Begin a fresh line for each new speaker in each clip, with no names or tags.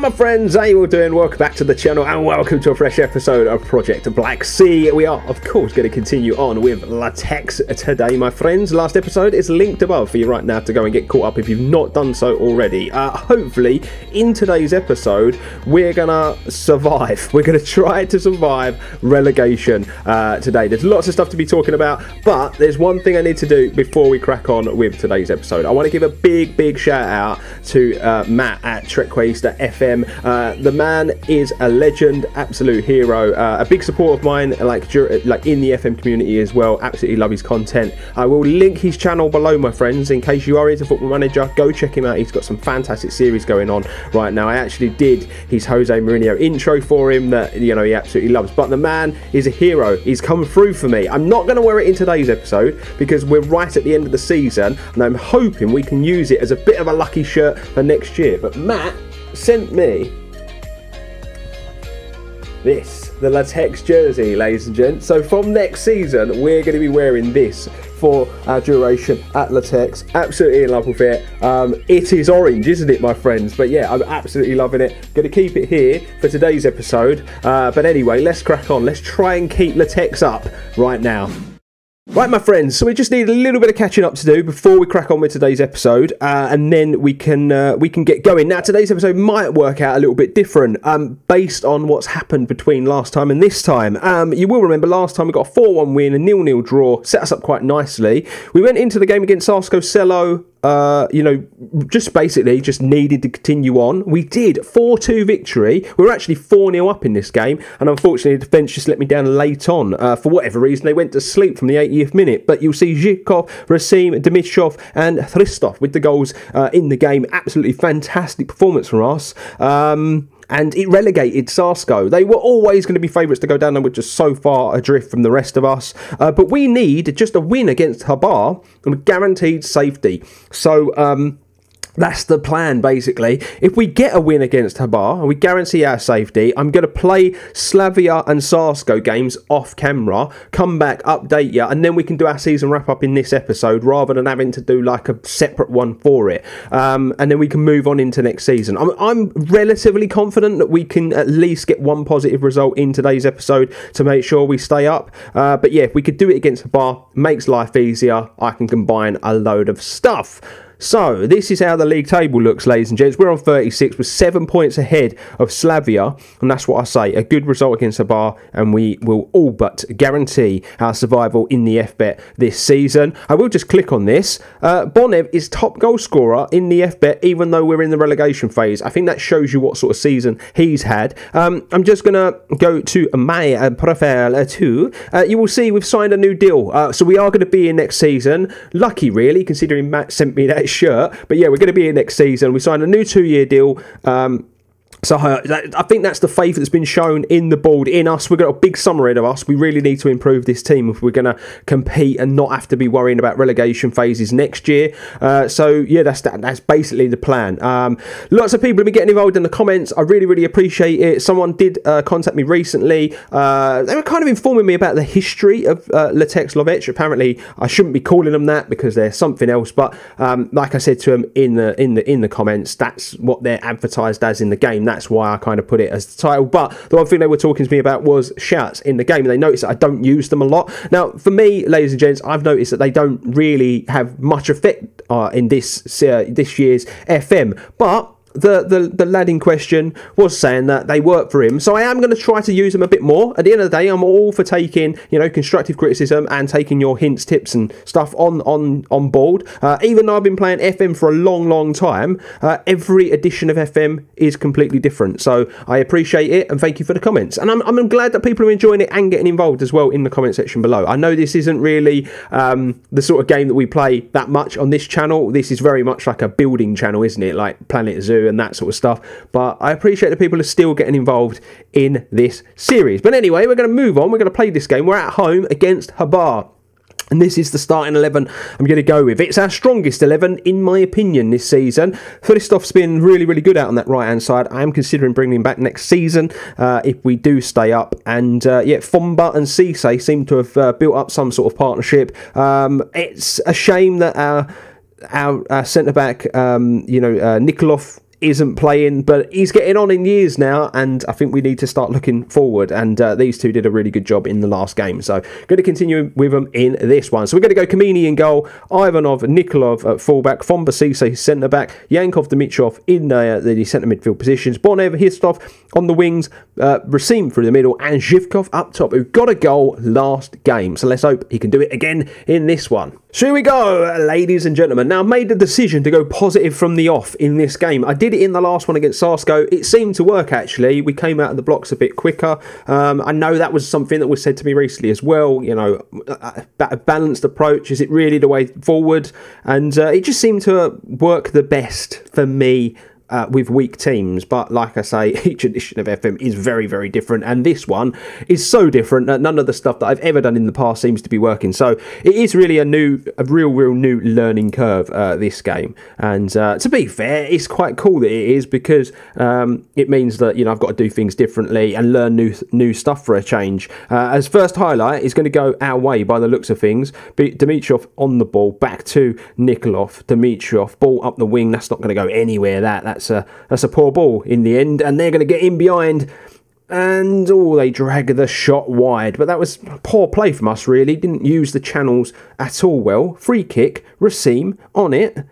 my friends, how you all doing? Welcome back to the channel and welcome to a fresh episode of Project Black Sea. We are, of course, going to continue on with Litex today, my friends. Last episode is linked above for you right now to go and get caught up if you've not done so already. Hopefully, in today's episode, we're going to survive. We're going to try to survive relegation today. There's lots of stuff to be talking about, but there's one thing I need to do before we crack on with today's episode. I want to give a big shout out to Matt at Trekwaster FM. The man is a legend, absolute hero, a big support of mine, like in the FM community as well. Absolutely love his content. I will link his channel below, my friends, in case you are into Football Manager. Go check him out. He's got some fantastic series going on right now. I actually did his Jose Mourinho intro for him that, you know, he absolutely loves. But the man is a hero. He's come through for me. I'm not going to wear it in today's episode because we're right at the end of the season and I'm hoping we can use it as a bit of a lucky shirt for next year. But Matt sent me this, the Litex jersey, ladies and gents. So from next season, we're going to be wearing this for our duration at Litex. Absolutely in love with it. It is orange, isn't it, my friends? But yeah, I'm absolutely loving it. Going to keep it here for today's episode. But anyway, let's crack on. Let's try and keep Litex up right now. Right, my friends, so we just need a little bit of catching up to do before we crack on with today's episode, and then we can get going. Now, today's episode might work out a little bit different based on what's happened between last time and this time. You will remember last time we got a 4-1 win, a 0-0 draw, set us up quite nicely. We went into the game against Sarsko Selo, you know, just needed to continue on. We did 4-2 victory. We were actually 4-0 up in this game, and unfortunately the defence just let me down late on. For whatever reason, they went to sleep from the 80th minute. But you'll see Zhikov, Rasim, Dimitrov and Hristov with the goals in the game. Absolutely fantastic performance from us. And it relegated Sarsko. They were always going to be favourites to go down and were just so far adrift from the rest of us. But we need just a win against Habar and we're guaranteed safety. So that's the plan, basically. If we get a win against Habar and we guarantee our safety, I'm going to play Slavia and Sarsko games off camera, come back, update you, and then we can do our season wrap-up in this episode rather than having to do like a separate one for it. And then we can move on into next season. I'm relatively confident that we can at least get one positive result in today's episode to make sure we stay up. But yeah, if we could do it against Habar, makes life easier. I can combine a load of stuff. So, this is how the league table looks, ladies and gents. We're on 36, we're 7 points ahead of Slavia, and that's what I say, a good result against Habar, and we will all but guarantee our survival in the FBet this season. I will just click on this. Bonev is top goal scorer in the FBet, even though we're in the relegation phase. I think that shows you what sort of season he's had. I'm just going to go to my profile too. You will see we've signed a new deal, so we are going to be in next season. Lucky, really, considering Matt sent me that shirt, but yeah, we're going to be here next season. We signed a new 2-year deal. So I think that's the faith that's been shown in the board, in us. We've got a big summer ahead of us. We really need to improve this team if we're going to compete and not have to be worrying about relegation phases next year. So yeah, that's basically the plan. Lots of people have been getting involved in the comments. I really appreciate it. Someone did contact me recently. They were kind of informing me about the history of Litex Lovech. Apparently, I shouldn't be calling them that because they're something else. But like I said to them in the comments, that's what they're advertised as in the game. That's why I kind of put it as the title. But the one thing they were talking to me about was shouts in the game, and they noticed that I don't use them a lot. Now, for me, ladies and gents, I've noticed that they don't really have much effect in this year's FM. But the lad in question was saying that they work for him, so I am going to try to use them a bit more. At the end of the day, I'm all for taking, you know, constructive criticism and taking your hints, tips and stuff on board. Even though I've been playing FM for a long time, every edition of FM is completely different, so I appreciate it and thank you for the comments. And I'm glad that people are enjoying it and getting involved as well in the comment section below. I know this isn't really the sort of game that we play that much on this channel. This is very much like a building channel, isn't it, like Planet Zoo and that sort of stuff, but I appreciate that people are still getting involved in this series. But anyway, we're going to move on. We're going to play this game. We're at home against Habar, and this is the starting 11 I'm going to go with. It's our strongest 11 in my opinion this season. Hristof's been really good out on that right hand side. I am considering bringing him back next season if we do stay up. And yeah, Fomba and Cisse seem to have built up some sort of partnership. It's a shame that our centre back, Nikolov, isn't playing, but he's getting on in years now, and I think we need to start looking forward, and these two did a really good job in the last game, so going to continue with them in this one. So we're going to go Kamini in goal, Ivanov, Nikolov at fullback, Fomba Cisse centre-back, Yankov, Dimitrov in the centre midfield positions, Bonev, Histov on the wings, Racine through the middle, and Zhivkov up top, who got a goal last game, so let's hope he can do it again in this one. So here we go, ladies and gentlemen. Now, I've made the decision to go positive from the off in this game. I did it in the last one against Sarsko. It seemed to work, actually. We came out of the blocks a bit quicker. I know that was something that was said to me recently as well. You know, a balanced approach. Is it really the way forward? And it just seemed to work the best for me with weak teams, but like I say, each edition of FM is very, very different, and this one is so different that none of the stuff that I've ever done in the past seems to be working. So it is really a real new learning curve, this game. And to be fair, it's quite cool that it is, because it means that, you know, I've got to do things differently and learn new stuff for a change. As first highlight is going to go our way by the looks of things. Dimitrov on the ball, back to Nikolov. Dimitrov, ball up the wing. That's not going to go anywhere. That's a poor ball in the end, and they're going to get in behind, and they drag the shot wide. But that was poor play from us, really. Didn't use the channels at all well. Free kick, Racine on it.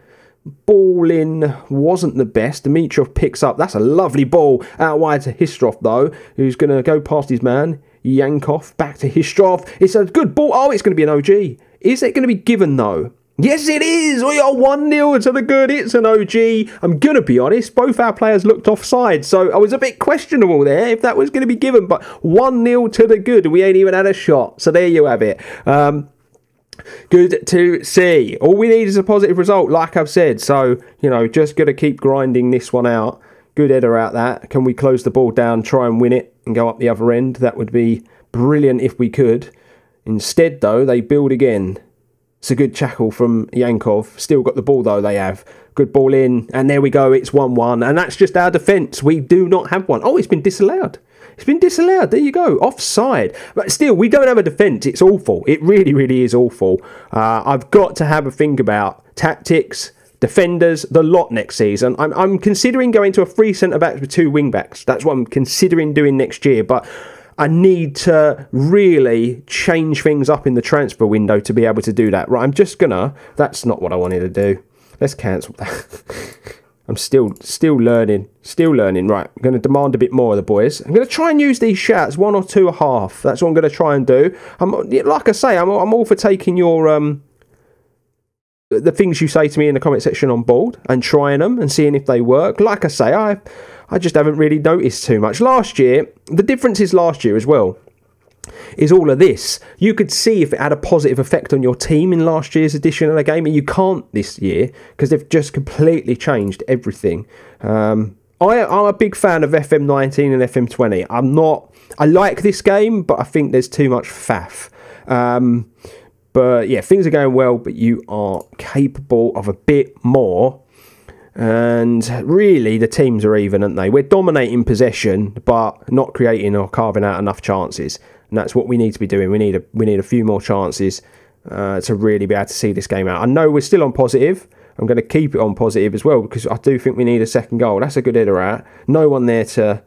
Ball in wasn't the best. Dimitrov picks up. That's a lovely ball out wide to Histrov, though, who's going to go past his man. Yankov back to Histrov. It's a good ball. Oh, it's going to be an OG. Is it going to be given, though? Yes, it is. We are 1-0 to the good. It's an OG. I'm going to be honest, both our players looked offside, so I was a bit questionable there if that was going to be given, but 1-0 to the good. We ain't even had a shot, so there you have it. Good to see. All we need is a positive result, like I've said, so, you know, just going to keep grinding this one out. Good header out that. Can we close the ball down, try and win it, and go up the other end? That would be brilliant if we could. Instead, though, they build again. It's a good tackle from Yankov. Still got the ball, though, they have. Good ball in. And there we go. It's 1-1. And that's just our defence. We do not have one. Oh, it's been disallowed. It's been disallowed. There you go. Offside. But still, we don't have a defence. It's awful. It really, really is awful. I've got to have a think about tactics, defenders, the lot next season. I'm considering going to a 3 centre-backs with 2 wing-backs. That's what I'm considering doing next year. But I need to really change things up in the transfer window to be able to do that. Right, I'm just gonna... That's not what I wanted to do. Let's cancel that. I'm still learning. Right, I'm going to demand a bit more of the boys. I'm going to try and use these shouts, 1 or 2 a half. That's what I'm going to try and do. Like I say, I'm all for taking your... the things you say to me in the comment section on board and trying them and seeing if they work. Like I say, I just haven't really noticed too much. Last year, the difference is last year as well, is all of this. You could see if it had a positive effect on your team in last year's edition of the game, and you can't this year because they've just completely changed everything. I'm a big fan of FM19 and FM20. I like this game, but I think there's too much faff. But yeah, things are going well, but you are capable of a bit more. And really, the teams are even, aren't they? We're dominating possession, but not creating or carving out enough chances. And that's what we need to be doing. We need a few more chances to really be able to see this game out. I know we're still on positive. I'm going to keep it on positive as well, because I do think we need a second goal. That's a good header out. No one there to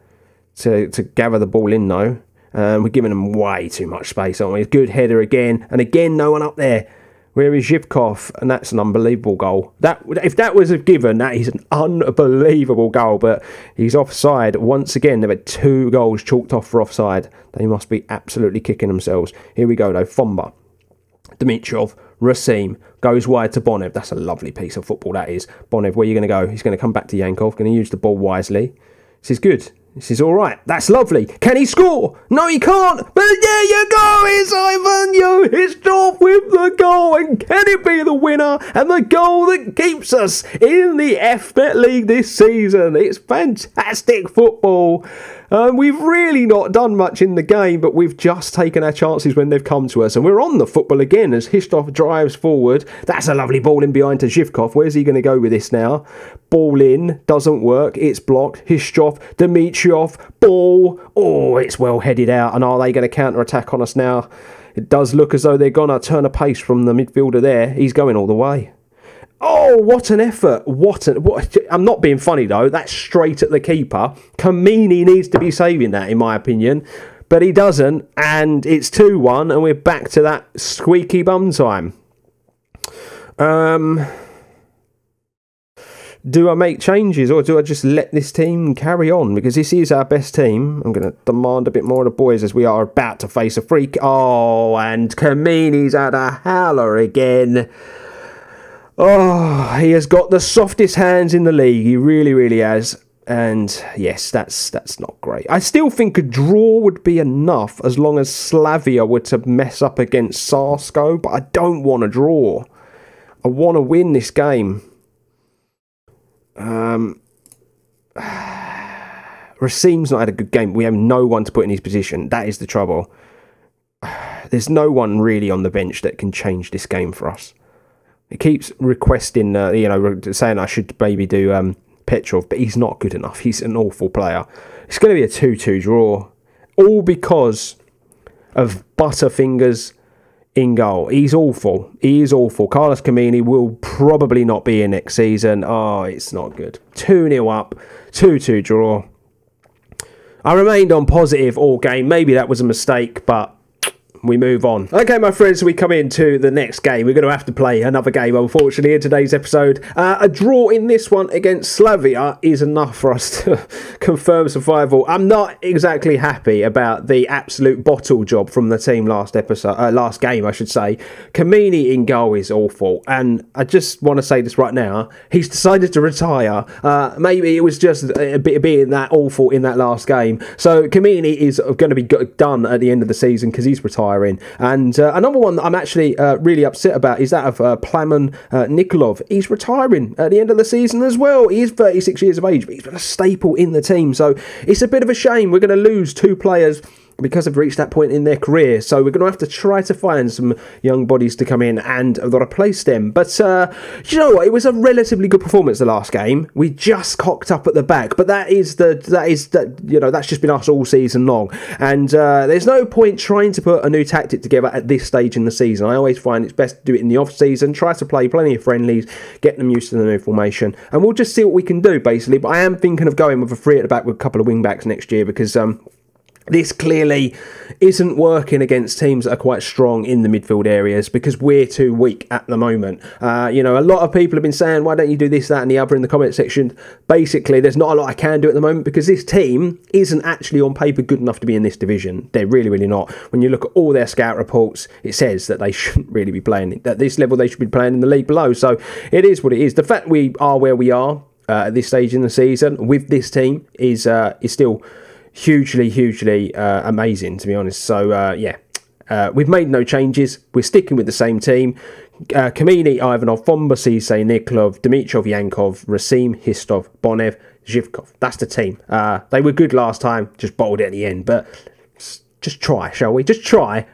gather the ball in, though. We're giving them way too much space, aren't we? Good header again. And again, no one up there. Where is Zhivkov? And that's an unbelievable goal. If that was a given, that is an unbelievable goal. But he's offside once again. They've had 2 goals chalked off for offside. They must be absolutely kicking themselves. Here we go, though. Fomba. Dimitrov. Racine. Goes wide to Bonev. That's a lovely piece of football, that is. Bonev, where are you going to go? He's going to come back to Yankov. Going to use the ball wisely. This is good. This is all right. That's lovely. Can he score? No, he can't. But there you go. It's Ivan Histrov with the goal. And can it be the winner and the goal that keeps us in the FBet League this season? It's fantastic football. We've really not done much in the game, but we've just taken our chances when they've come to us. And we're on the football again as Histrov drives forward. That's a lovely ball in behind to Zhivkov. Where's he going to go with this now? Ball in. Doesn't work. It's blocked. Histrov. Dimitrov. Ball. Oh, it's well headed out. And are they going to counter-attack on us now? It does look as though they're going to turn a pace from the midfielder there. He's going all the way. Oh, what an effort. I'm not being funny, though. That's straight at the keeper. Kamini needs to be saving that, in my opinion. But he doesn't, and it's 2-1, and we're back to that squeaky bum time. Do I make changes, or do I just let this team carry on? Because this is our best team. I'm going to demand a bit more of the boys as we are about to face a freak. Oh, and Kamini's had a howler again. Oh, he has got the softest hands in the league. He really, really has. And yes, that's not great. I still think a draw would be enough as long as Slavia were to mess up against Sarsko, but I don't want to draw. I want to win this game. Racim's not had a good game. We have no one to put in his position. That is the trouble. There's no one really on the bench that can change this game for us. It keeps requesting, saying I should maybe do Petrov, but he's not good enough. He's an awful player. It's going to be a 2-2 draw, all because of Butterfingers in goal. He's awful. He is awful. Carlos Kamini will probably not be in next season. Oh, it's not good. 2-0 up, 2-2 draw. I remained on positive all game. Maybe that was a mistake, but we move on. Okay, my friends, we come into the next game. We're going to have to play another game, unfortunately, in today's episode. A draw in this one against Slavia is enough for us to confirm survival. I'm not exactly happy about the absolute bottle job from the team last game, I should say. Kamini in goal is awful, and I just want to say this right now. He's decided to retire. Maybe it was just a bit of being that awful in that last game. So Kamini is going to be done at the end of the season because he's retiring. And another one that I'm actually really upset about is that of Plamen Nikolov. He's retiring at the end of the season as well. He's 36 years of age, but he's been a staple in the team. So it's a bit of a shame. We're going to lose 2 players because they've reached that point in their career. So we're going to have to try to find some young bodies to come in and replace them. But you know what? It was a relatively good performance the last game. We just cocked up at the back, but that's just been us all season long. And there's no point trying to put a new tactic together at this stage in the season. I always find it's best to do it in the off season. Try to play plenty of friendlies, get them used to the new formation, and we'll just see what we can do basically. But I am thinking of going with a 3 at the back with a couple of wing backs next year because this clearly isn't working against teams that are quite strong in the midfield areas because we're too weak at the moment. A lot of people have been saying, why don't you do this, that and the other in the comment section? Basically, there's not a lot I can do at the moment because this team isn't actually on paper good enough to be in this division. They're really, really not. When you look at all their scout reports, it says that they shouldn't really be playing at this level. They should be playing in the league below. So it is what it is. The fact we are where we are at this stage in the season with this team is still hugely amazing, to be honest. So we've made no changes. We're sticking with the same team. Kamini, Ivanov, Fombasise, Nikolov, Dimitrov, Yankov, Racim, Histov, Bonev, Zhivkov. That's the team. They were good last time, just bottled it at the end. But just try, shall we? Just try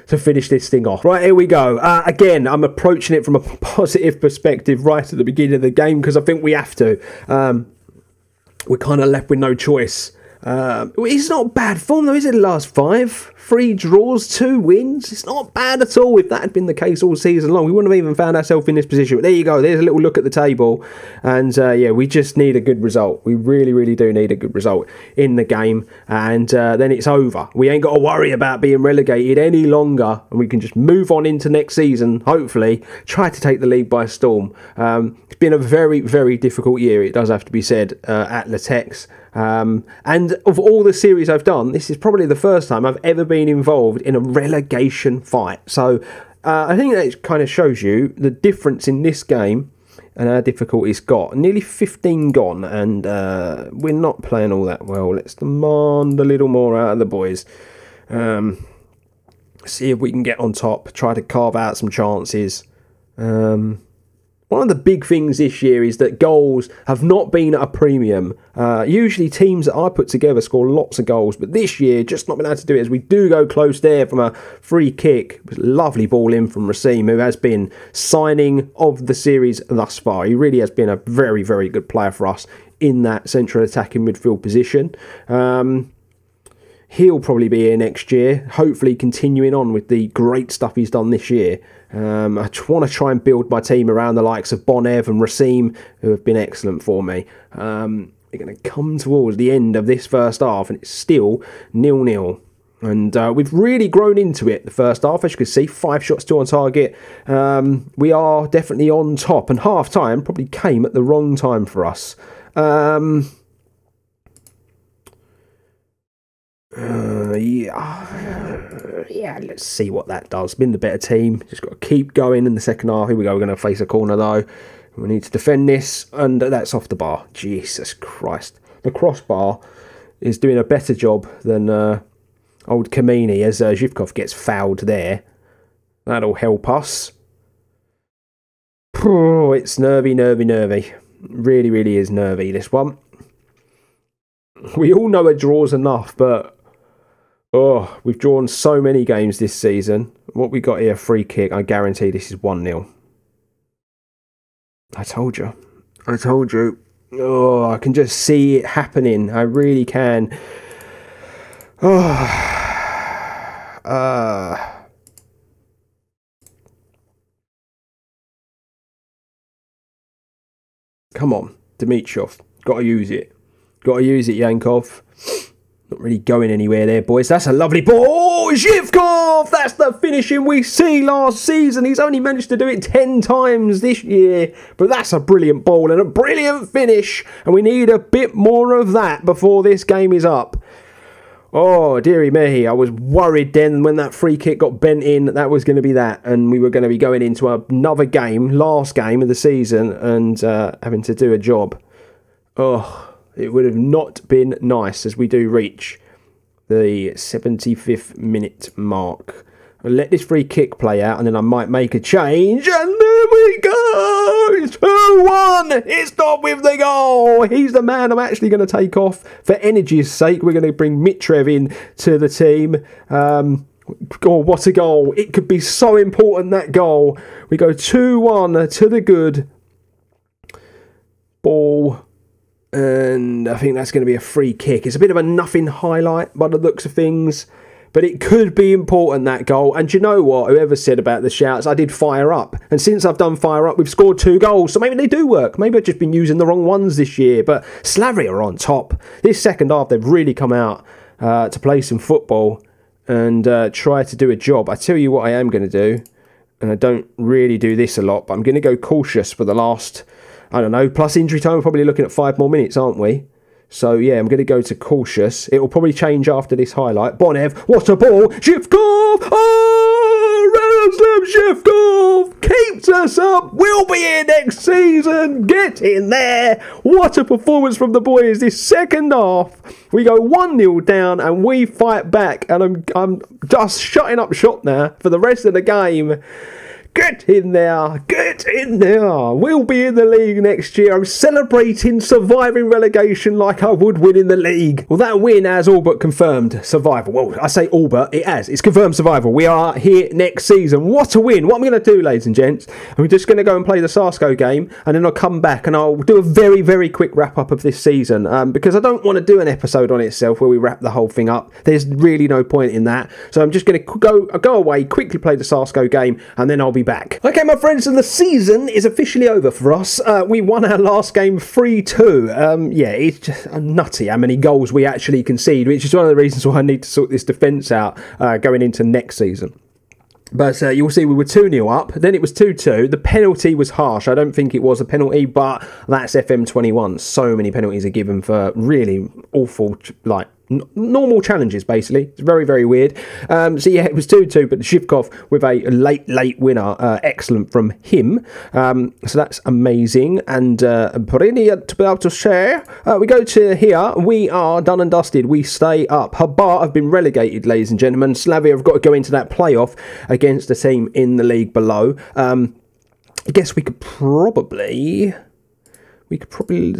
to finish this thing off. Right, here we go. Again, I'm approaching it from a positive perspective right at the beginning of the game because I think we have to. We're kind of left with no choice. It's not bad form though, is it? The last 5, 3 draws, 2 wins. It's not bad at all. If that had been the case all season long, we wouldn't have even found ourselves in this position. But there you go. There's a little look at the table, and we just need a good result. We really do need a good result in the game, and then it's over. We ain't got to worry about being relegated any longer, and we can just move on into next season. Hopefully, try to take the league by storm. It's been a very difficult year. It does have to be said at Litex. And of all the series I've done, this is probably the first time I've ever been involved in a relegation fight. So I think that kind of shows you the difference in this game and how difficult it's got. Nearly 15 gone, and we're not playing all that well. Let's demand a little more out of the boys. See if we can get on top, try to carve out some chances. One of the big things this year is that goals have not been at a premium. Usually teams that I put together score lots of goals, but this year just not been able to do it as we do go close there from a free kick. It was a lovely ball in from Racim, who has been signing of the series thus far. He really has been a very good player for us in that central attacking midfield position. He'll probably be here next year, hopefully continuing on with the great stuff he's done this year. I want to try and build my team around the likes of Bonev and Racine, who have been excellent for me. We're going to come towards the end of this first half, and it's still 0-0. And we've really grown into it the first half. As you can see, 5 shots, 2 on target. We are definitely on top, and half-time probably came at the wrong time for us. Yeah, let's see what that does. Been the better team. Just got to keep going in the second half. Here we go. We're going to face a corner though. We need to defend this, and that's off the bar. Jesus Christ. The crossbar is doing a better job than old Kamini, as Zhivkov gets fouled there. That'll help us. Oh, it's nervy. Really, really is nervy, this one. We all know a draw's enough, but oh, we've drawn so many games this season. What we got here, free kick. I guarantee this is 1-0. I told you. Oh, I can just see it happening. I really can. Oh. Come on, Dimitrov. Got to use it. Yankov. Not really going anywhere there, boys. That's a lovely ball. Oh, Zhivkov! That's the finishing we see last season. He's only managed to do it 10 times this year. But that's a brilliant ball and a brilliant finish. And we need a bit more of that before this game is up. Oh, dearie me. I was worried then when that free kick got bent in that was going to be that. And we were going to be going into another game, last game of the season, and having to do a job. Oh, it would have not been nice as we do reach the 75th minute mark. I'll let this free kick play out and then I might make a change. And there we go! It's 2-1! It's not with the goal! He's the man I'm actually going to take off. For energy's sake, we're going to bring Mitrev in to the team. Oh, what a goal. It could be so important, that goal. We go 2-1 to the good. Ball. And I think that's going to be a free kick. It's a bit of a nothing highlight by the looks of things. But it could be important, that goal. And do you know what? Whoever said about the shouts, I did fire up. And since I've done fire up, we've scored 2 goals. So maybe they do work. Maybe I've just been using the wrong ones this year. But Slavia are on top. This second half, they've really come out to play some football and try to do a job. I tell you what I am going to do. And I don't really do this a lot. But I'm going to go cautious for the last, I don't know, plus injury time. We're probably looking at 5 more minutes, aren't we? So, yeah, I'm going to go to cautious. It will probably change after this highlight. Bonev, what a ball! Zhivkov! Oh, Zhivkov keeps us up. We'll be here next season. Get in there. What a performance from the boys this second half. We go 1-0 down and we fight back. And I'm just shutting up shop now for the rest of the game. Get in there. Get in there. We'll be in the league next year. I'm celebrating surviving relegation like I would win in the league. Well, that win has all but confirmed survival. Well, I say all but, it has. It's confirmed survival. We are here next season. What a win. What I'm going to do, ladies and gents, I'm just going to go and play the Sarsko game, and then I'll come back and I'll do a very, very quick wrap-up of this season, because I don't want to do an episode on itself where we wrap the whole thing up. There's really no point in that. So I'm just going to go away, quickly play the Sarsko game, and then I'll be back. Okay, my friends, and the season is officially over for us. We won our last game 3-2. Yeah, it's just nutty how many goals we actually concede, which is one of the reasons why I need to sort this defence out going into next season. But you'll see we were 2-0 up, then it was 2-2. The penalty was harsh. I don't think it was a penalty, but that's FM21. So many penalties are given for really awful, like, normal challenges, basically. It's very, very weird. So yeah, it was 2-2, but Zhivkov with a late winner. Excellent from him. So that's amazing. And brilliant to be able to share. We go to here. We are done and dusted. We stay up. Habar have been relegated, ladies and gentlemen. Slavia have got to go into that playoff against a team in the league below. I guess we could probably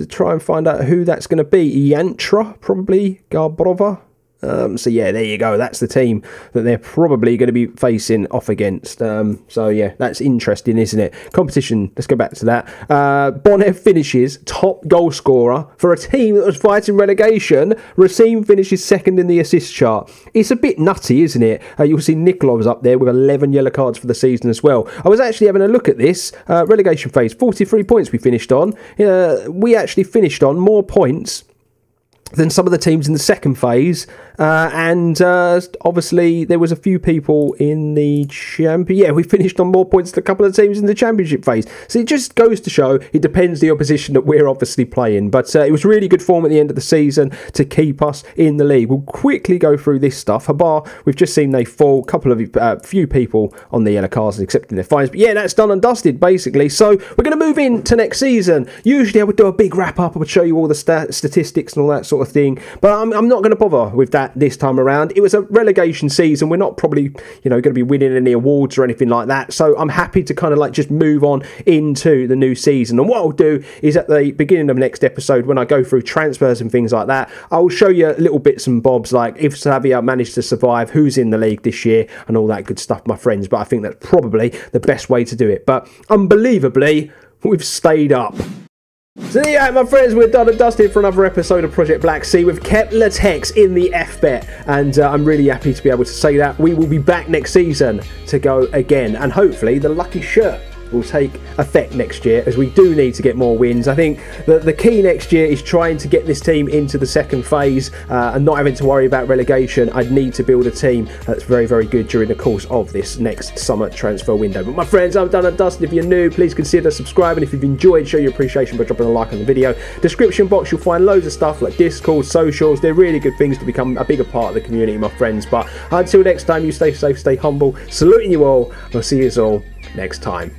try and find out who that's going to be. Yantra, probably. Garbrova. So yeah, there you go. That's the team that they're probably going to be facing off against. So yeah, that's interesting, isn't it? Competition, let's go back to that. Bonnev finishes top goal scorer for a team that was fighting relegation. Racine finishes second in the assist chart. It's a bit nutty, isn't it? You'll see Nikolov's up there with 11 yellow cards for the season as well. I was actually having a look at this. Relegation phase, 43 points we finished on. We actually finished on more points than some of the teams in the second phase, and obviously there was a few people in the we finished on more points than a couple of teams in the championship phase. So it just goes to show it depends the opposition that we're obviously playing, but it was really good form at the end of the season to keep us in the league. We'll quickly go through this stuff. Habar, we've just seen they fall, few people on the yellow cards and accepting their fines, but yeah, that's done and dusted basically. So we're going to move into next season. Usually I would do a big wrap up, I would show you all the statistics and all that sort of thing, but I'm not going to bother with that this time around. It was a relegation season. We're not probably going to be winning any awards or anything like that, so I'm happy to kind of like just move on into the new season. And what I'll do is at the beginning of the next episode, when I go through transfers and things like that, I'll show you little bits and bobs, like if Slavia managed to survive, who's in the league this year and all that good stuff, my friends. But I think that's probably the best way to do it. But unbelievably, we've stayed up. So there you have it, my friends, we're done and dusted for another episode of Project Black Sea. We've kept Litex in the FBet, and I'm really happy to be able to say that. We will be back next season to go again, and hopefully the lucky shirt will take effect next year, as we do need to get more wins. I think that the key next year is trying to get this team into the second phase and not having to worry about relegation. I'd need to build a team that's very, very good during the course of this next summer transfer window. But my friends, I'm done and dusted. If you're new, please consider subscribing. If you've enjoyed, show your appreciation by dropping a like on the video. Description box, you'll find loads of stuff like Discord, socials. They're really good things to become a bigger part of the community, my friends. But until next time, you stay safe, stay humble. Saluting you all. I'll see you all next time.